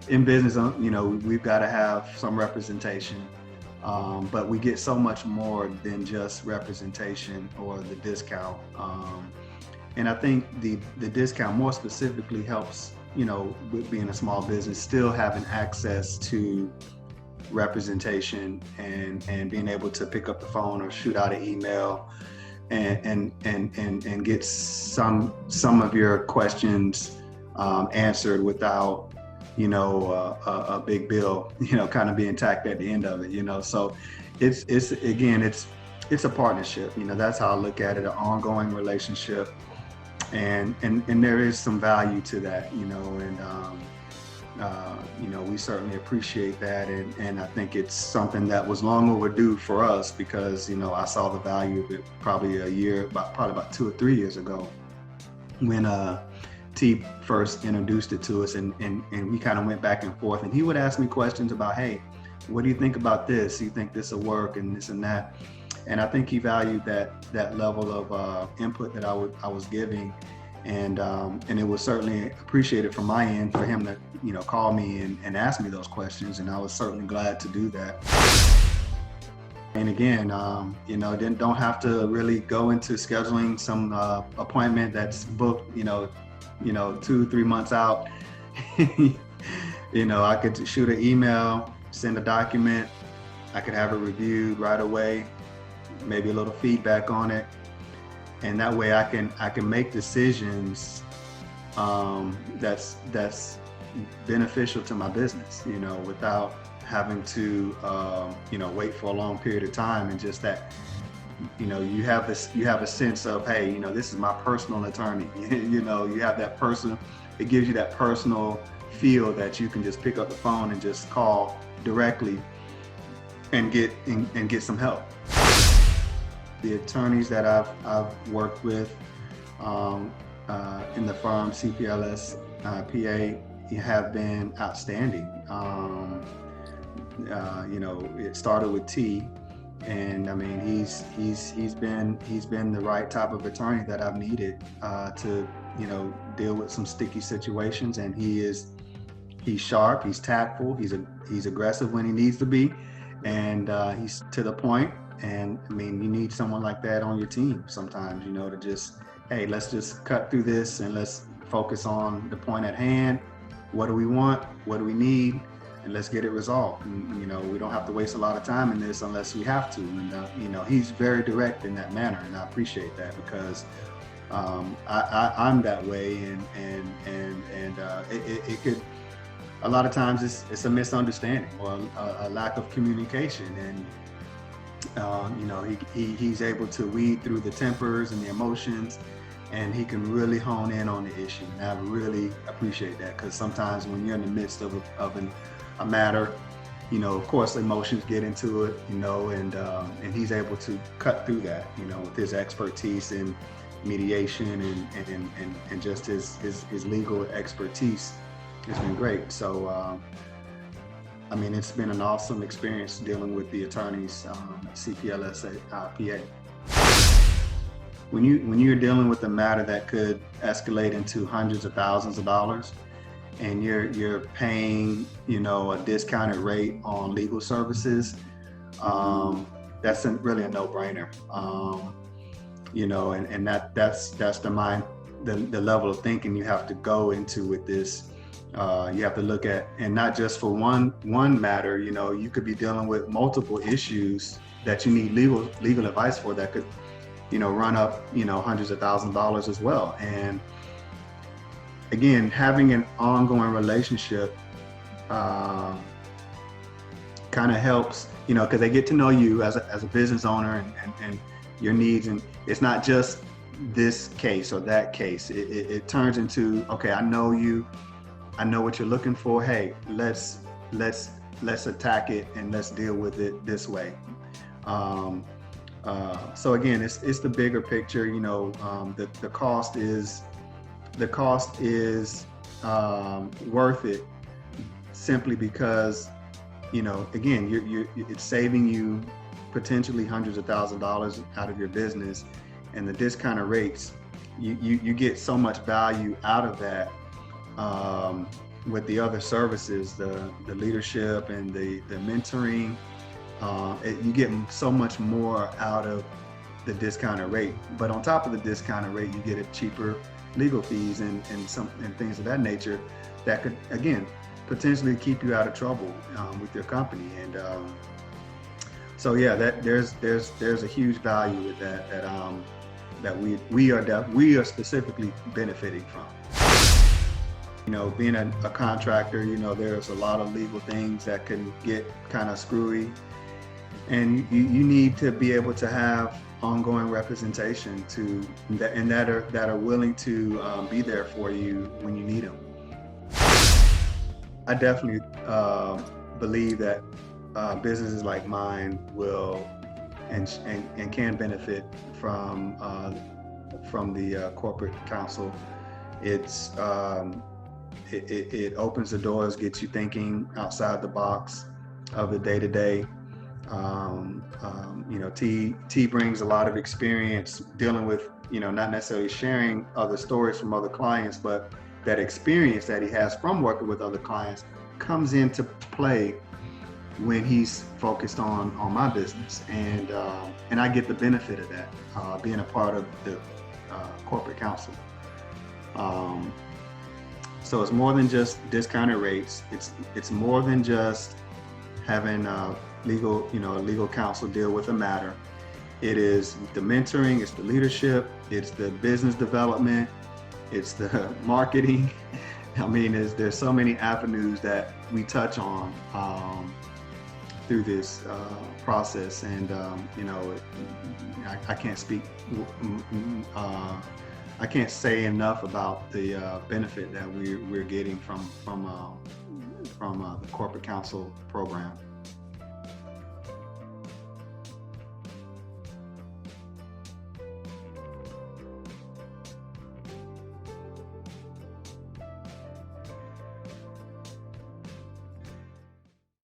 in business, we've got to have some representation, but we get so much more than just representation or the discount. And I think the discount more specifically helps, with being a small business, still having access to representation and being able to pick up the phone or shoot out an email and get some of your questions answered without a big bill kind of being tacked at the end of it. So it's again it's a partnership. That's how I look at it, an ongoing relationship, and there is some value to that, and we certainly appreciate that, and I think it's something that was long overdue for us, because I saw the value of it probably about 2 or 3 years ago when T first introduced it to us, and we kind of went back and forth, and he would ask me questions about, hey, what do you think about this? Do you think this will work, and this and that? And I think he valued that level of input that I was giving, and it was certainly appreciated from my end for him to call me and ask me those questions, and I was certainly glad to do that. And again, then don't have to really go into scheduling some appointment that's booked 2-3 months out. I could shoot an email, send a document, I could have it reviewed right away, maybe a little feedback on it, and that way I can make decisions that's beneficial to my business, without having to wait for a long period of time, and just that you have a sense of, hey, this is my personal attorney. You have that person, it gives you that personal feel that you can just pick up the phone and just call directly and get some help. The attorneys that I've worked with in the firm CPLS PA have been outstanding. It started with T, and I mean he's been the right type of attorney that I've needed to deal with some sticky situations, and he's sharp, he's tactful, he's aggressive when he needs to be, and he's to the point. And I mean, you need someone like that on your team sometimes, to just, hey, let's just cut through this and let's focus on the point at hand. What do we want? What do we need? And let's get it resolved. And, we don't have to waste a lot of time in this unless we have to. And, he's very direct in that manner. And I appreciate that, because I'm that way. And it could, a lot of times it's a misunderstanding or a lack of communication. And, he's able to weed through the tempers and the emotions, and he can really hone in on the issue. And I really appreciate that, because sometimes when you're in the midst of a matter, of course emotions get into it, and he's able to cut through that, with his expertise in mediation and just his legal expertise. It's been great. So I mean, it's been an awesome experience dealing with the attorneys, CPLS PA. When you're dealing with a matter that could escalate into hundreds of thousands of dollars, and you're paying, a discounted rate on legal services, that's really a no-brainer. And that's the level of thinking you have to go into with this. You have to look at, and not just for one matter, you could be dealing with multiple issues that you need legal advice for, that could, run up, hundreds of thousands of dollars as well. And again, having an ongoing relationship kind of helps, because they get to know you as a business owner and your needs. And it's not just this case or that case. It turns into, okay, I know you, I know what you're looking for. Hey, let's attack it and let's deal with it this way. So again, it's the bigger picture. The cost is worth it, simply because again it's saving you potentially hundreds of thousands of dollars out of your business, and the discounted rates, you get so much value out of that. with the other services, the leadership and the mentoring, you get so much more out of the discounted rate. But on top of the discounted rate, you get a cheaper legal fees and things of that nature that could, again, potentially keep you out of trouble with your company. And so yeah, that there's a huge value with that we are specifically benefiting from. You know, being a contractor, you know, there's a lot of legal things that can get kind of screwy, and you need to be able to have ongoing representation that are willing to be there for you when you need them. I definitely believe that businesses like mine will and can benefit from the corporate counsel. It opens the doors, gets you thinking outside the box of the day-to-day. You know, T brings a lot of experience dealing with, you know, not necessarily sharing other stories from other clients, but that experience that he has from working with other clients comes into play when he's focused on my business, and I get the benefit of that being a part of the corporate counsel. So it's more than just discounted rates. It's more than just having legal counsel deal with a matter. It is the mentoring, it's the leadership, it's the business development, it's the marketing. I mean, there's so many avenues that we touch on through this process, and you know, I can't speak. I can't say enough about the benefit that we're getting from the corporate counsel program.